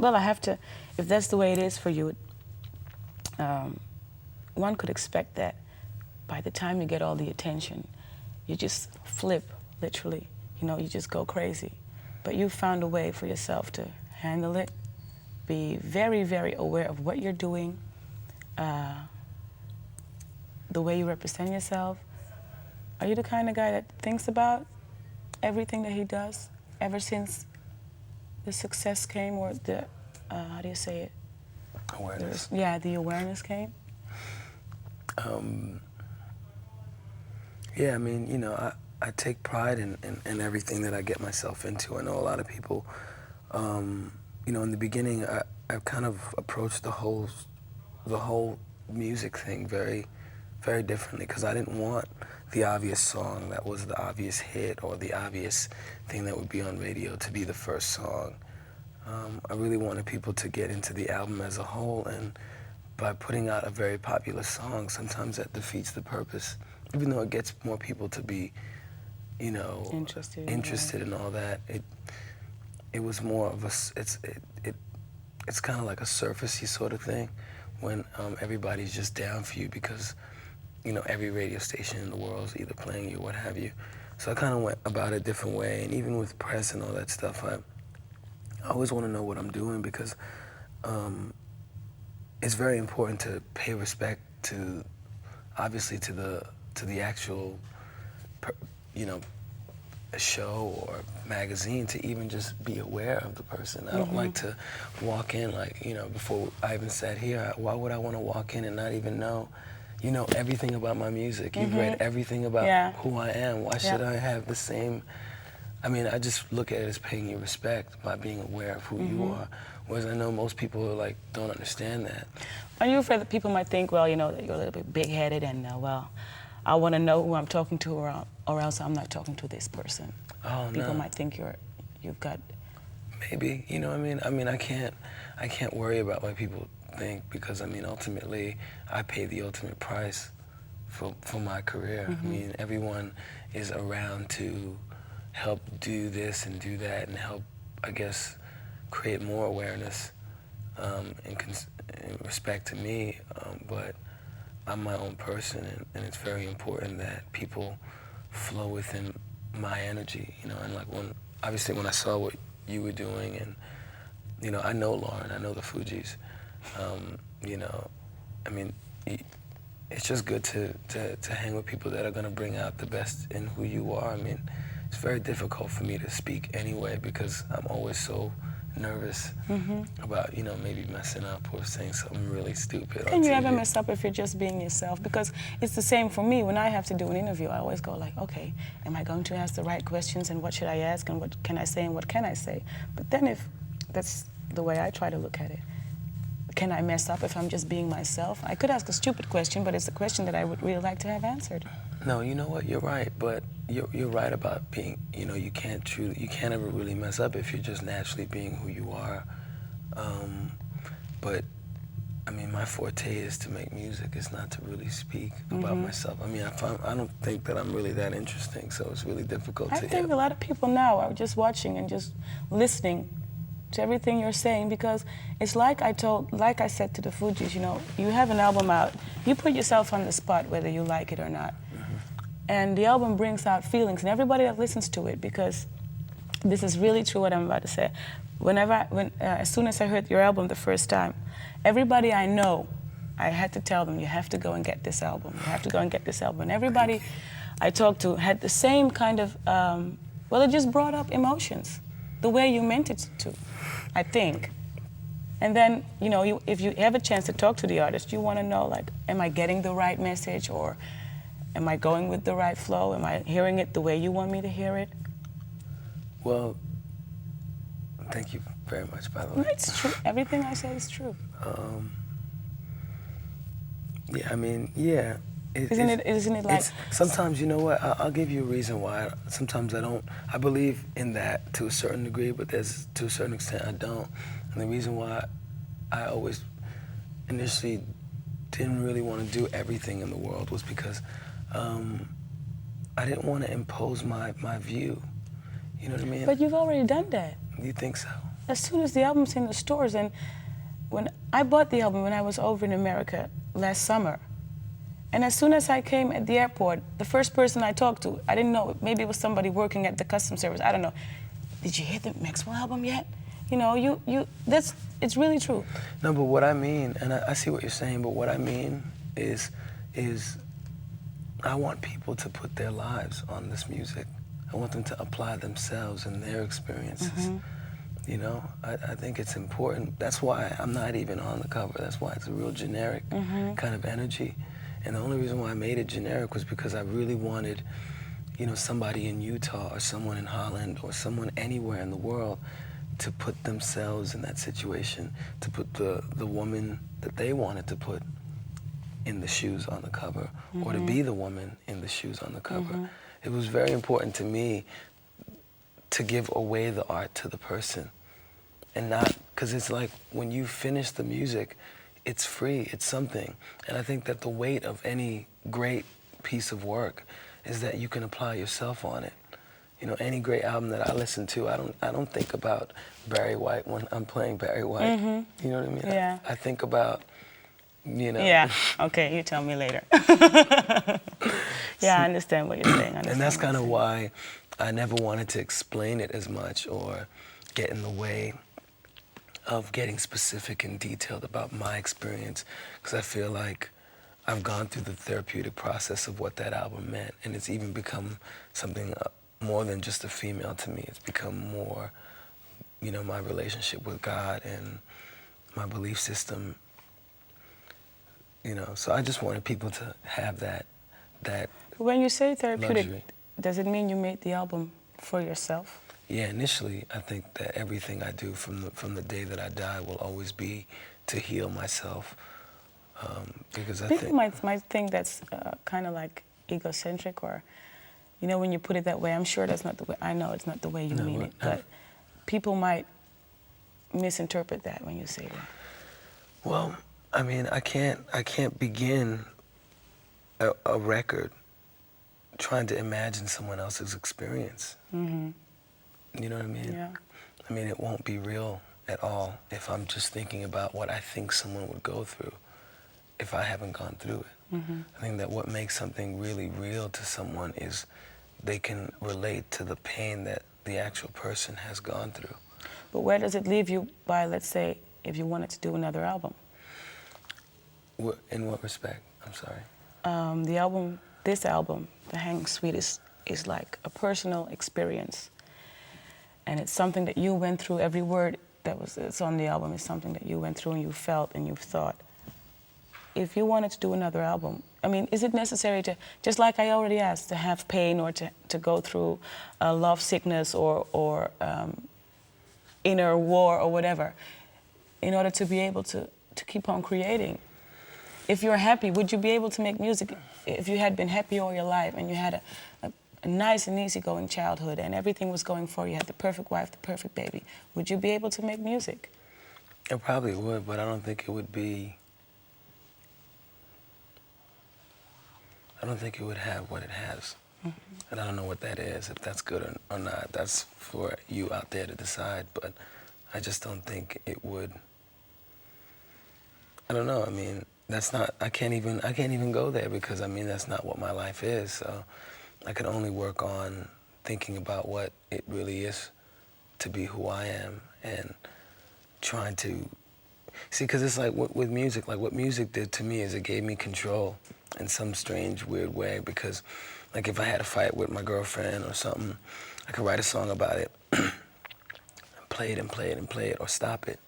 well, I have to, if that's the way it is for you, one could expect that by the time you get all the attention, you just flip, literally. You know, you just go crazy. But you found a way for yourself to handle it, be very, very aware of what you're doing, the way you represent yourself. Are you the kind of guy that thinks about everything that he does ever since the success came, or the, how do you say it? Awareness. Yeah, the awareness came? Yeah, I mean, you know, I take pride in everything that I get myself into. I know a lot of people, you know, in the beginning, I kind of approached the whole music thing very, very differently, because I didn't want the obvious song that was the obvious hit or the obvious thing that would be on radio to be the first song. I really wanted people to get into the album as a whole, and by putting out a very popular song, sometimes that defeats the purpose. Even though it gets more people to be, you know, interested in all that, it was more of a, it's kind of like a surfacey sort of thing when everybody's just down for you because, you know, every radio station in the world is either playing you or what have you. So I kind of went about it a different way, and even with press and all that stuff, I always want to know what I'm doing, because it's very important to pay respect to, obviously, to the actual, you know, a show or magazine, to even just be aware of the person. I don't like to walk in like, you know, before I even sat here, why would I want to walk in and not even know, you know, everything about my music? You've read everything about who I am. Why should I have the same? I mean, I just look at it as paying you respect by being aware of who you are. Whereas I know most people are like, don't understand that. Are you afraid that people might think, well, you know, that you're a little bit big-headed and, well, I want to know who I'm talking to, or else I'm not talking to this person? Oh, no. People might think you've got... Maybe, you know what I mean? I can't worry about what people think, because, I mean, ultimately, I pay the ultimate price for my career. I mean, everyone is around to help do this and do that and help, I guess, create more awareness in respect to me, but I'm my own person, and it's very important that people flow within my energy, you know. And like obviously when I saw what you were doing, and you know, I know Lauren, I know the Fugees, you know, I mean, it's just good to hang with people that are gonna bring out the best in who you are. I mean, it's very difficult for me to speak anyway, because I'm always so nervous about, you know, maybe messing up or saying something really stupid. Can you ever mess up if you're just being yourself? Because it's the same for me. When I have to do an interview, I always go like, okay, am I going to ask the right questions, and what should I ask, and what can I say, and what can I say? But then if that's the way I try to look at it, can I mess up if I'm just being myself? I could ask a stupid question, but it's a question that I would really like to have answered. No, you know what, you're right, but you're right about being, you know, you can't ever really mess up if you're just naturally being who you are. But I mean, my forte is to make music. It's not to really speak about myself. I mean, I don't think that I'm really that interesting, so it's really difficult I think a lot of people now are just watching and just listening to everything you're saying, because it's like I said to the Fugees, you know, you have an album out, you put yourself on the spot whether you like it or not. And the album brings out feelings, and everybody that listens to it, because this is really true what I'm about to say. As soon as I heard your album the first time, everybody I know, I had to tell them, you have to go and get this album. You have to go and get this album. And everybody I talked to had the same kind of, well, it just brought up emotions, the way you meant it to, I think. And then, you know, if you have a chance to talk to the artist, you want to know, like, am I getting the right message, or am I going with the right flow? Am I hearing it the way you want me to hear it? Well, thank you very much, by the way. It's true. Everything I said is true. Yeah, I mean, yeah. Isn't it like... Sometimes, you know what, I'll give you a reason why. Sometimes I believe in that to a certain degree, but to a certain extent I don't. And the reason why I always initially didn't really want to do everything in the world was because I didn't want to impose my view. You know what I mean? But you've already done that. You think so? as soon as the album's in the stores, and when I bought the album when I was over in America last summer, and as soon as I came at the airport, the first person I talked to, I didn't know, maybe it was somebody working at the custom service, I don't know. Did you hear the Maxwell album yet? You know, it's really true. No, but what I mean, and I see what you're saying, but what I mean is I want people to put their lives on this music. I want them to apply themselves and their experiences. Mm-hmm. You know, I think it's important. That's why I'm not even on the cover. That's why it's a real generic kind of energy. And the only reason why I made it generic was because I really wanted, you know, somebody in Utah or someone in Holland or someone anywhere in the world to put themselves in that situation, to put the woman that they wanted to put in the shoes on the cover, or to be the woman in the shoes on the cover. It was very important to me to give away the art to the person, and not, because it's like when you finish the music, it's free, it's something. And I think that the weight of any great piece of work is that you can apply yourself on it. You know, any great album that I listen to, I don't think about Barry White when I'm playing Barry White. You know what I mean? Yeah. I think about, you know. Yeah, okay, you tell me later. Yeah, I understand what you're saying. And that's kind of why I never wanted to explain it as much or get in the way of getting specific and detailed about my experience, because I feel like I've gone through the therapeutic process of what that album meant, and it's even become something more than just a female to me. It's become more, you know, my relationship with God and my belief system, you know. So I just wanted people to have that When you say therapeutic, luxury. does it mean you made the album for yourself? Yeah, initially, I think that everything I do from the day that I die will always be to heal myself, because I People think might think that's kind of like egocentric, or, you know, when you put it that way. I'm sure that's not the way. I know it's not the way you mean it, but people might misinterpret that when you say that. Well, I mean, I can't begin a record trying to imagine someone else's experience. You know what I mean? Yeah. I mean, it won't be real at all if I'm just thinking about what I think someone would go through if I haven't gone through it. I think that what makes something really real to someone is they can relate to the pain that the actual person has gone through. But where does it leave you by, let's say, if you wanted to do another album? In what respect? I'm sorry. This album, The Hang Suite, is like a personal experience. And it's something that you went through. Every word it's on the album is something that you went through and you felt and you thought. If you wanted to do another album, I mean, is it necessary to, just like I already asked, to have pain or to go through love sickness or inner war or whatever, in order to be able to keep on creating? If you're happy, would you be able to make music if you had been happy all your life and you had a nice and easygoing childhood and everything was going for you, had the perfect wife, the perfect baby? Would you be able to make music? I probably would, but I don't think it would be. I don't think it would have what it has. And I don't know what that is, if that's good or not. That's for you out there to decide, but I just don't think it would. I don't know, I mean, that's not, I can't even go there, because I mean, that's not what my life is. So I could only work on thinking about what it really is to be who I am, and trying to see, because it's like with music, like what music did to me is it gave me control in some strange, weird way, because like if I had a fight with my girlfriend or something, I could write a song about it, and play it and play it and play it, or stop it.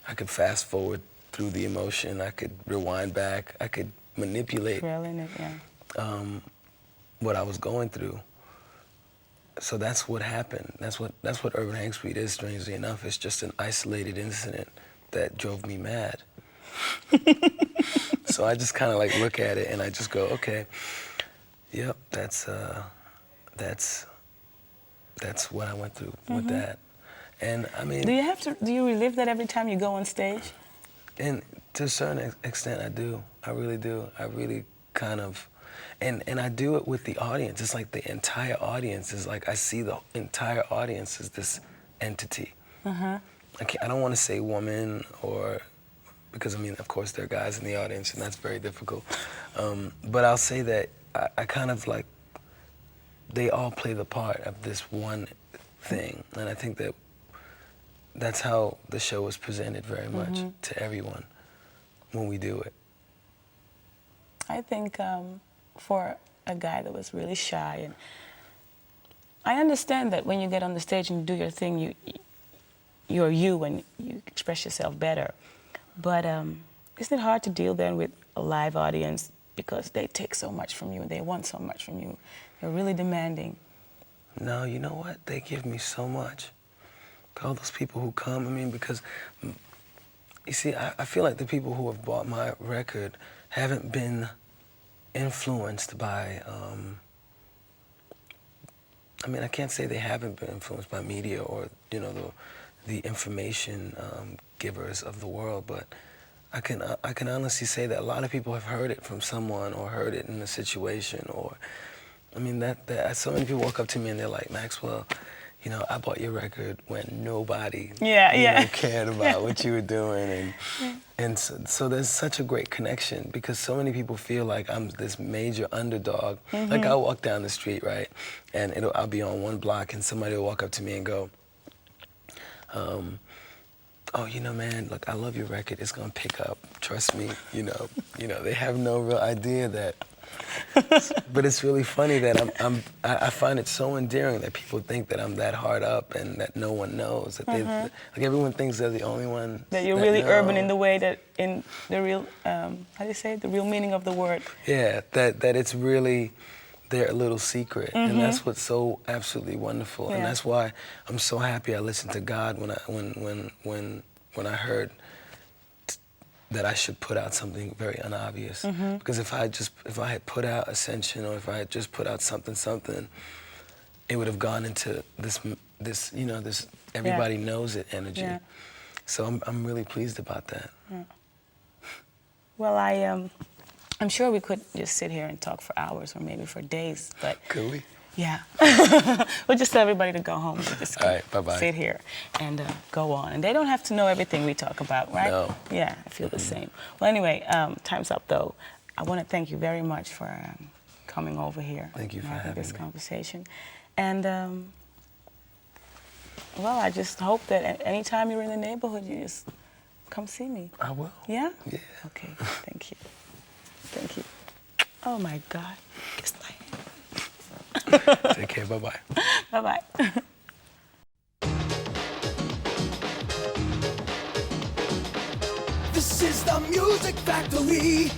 I could fast forward through the emotion, I could rewind back, I could manipulate what I was going through. So that's what happened. That's what Urban Hang Suite is, strangely enough. It's just an isolated incident that drove me mad. So I just kind of like look at it and I just go, okay, yep, that's what I went through with that. And I mean, do you relive that every time you go on stage? And to a certain extent, I do. I really do. I really kind of, and I do it with the audience. It's like the entire audience is like, I see the entire audience as this entity. I don't want to say woman or, because I mean, of course there are guys in the audience and that's very difficult. But I'll say that I kind of like, they all play the part of this one thing. And I think that that's how the show was presented very much to everyone when we do it. I think for a guy that was really shy, and I understand that when you get on the stage and you do your thing, you're you and you express yourself better. But isn't it hard to deal then with a live audience because they take so much from you and they want so much from you? They're really demanding. No, you know what? They give me so much. All those people who come, I mean, because, you see, I feel like the people who have bought my record haven't been influenced by, I mean, I can't say they haven't been influenced by media or, you know, the information givers of the world, but I can honestly say that a lot of people have heard it from someone or heard it in a situation, or, I mean, that so many people walk up to me and they're like, Maxwell, you know, I bought your record when nobody you know, cared about what you were doing. And so there's such a great connection because so many people feel like I'm this major underdog. Like I'll walk down the street, right? And I'll be on one block and somebody will walk up to me and go, oh, you know, man, look, I love your record. It's gonna pick up. Trust me, you know, they have no real idea that. But it's really funny that I find it so endearing that people think that I'm that hard up and that no one knows. That they, like everyone thinks they're the only one. That you're really urban in the way that, in the real, how do you say it? The real meaning of the word. Yeah, that it's really their little secret. And that's what's so absolutely wonderful. And that's why I'm so happy I listened to God when I heard that I should put out something very unobvious. Because if I had put out Ascension or if I had just put out Sumthin Sumthin, it would have gone into this you know, this everybody knows it energy. So I'm really pleased about that. Well, I'm sure we could just sit here and talk for hours or maybe for days, but could we? Yeah. We'll just tell everybody to go home. We're just all right, bye-bye. Sit here and go on. And they don't have to know everything we talk about, right? No. Yeah, I feel the same. Well, anyway, time's up, though. I want to thank you very much for coming over here. Thank you for having this me. conversation. And, well, I just hope that anytime you're in the neighborhood, you just come see me. I will. Yeah? Yeah. Okay, thank you. Thank you. Oh, my God. Kiss my hand. Take care, bye-bye. Bye-bye. This is the Music Factory.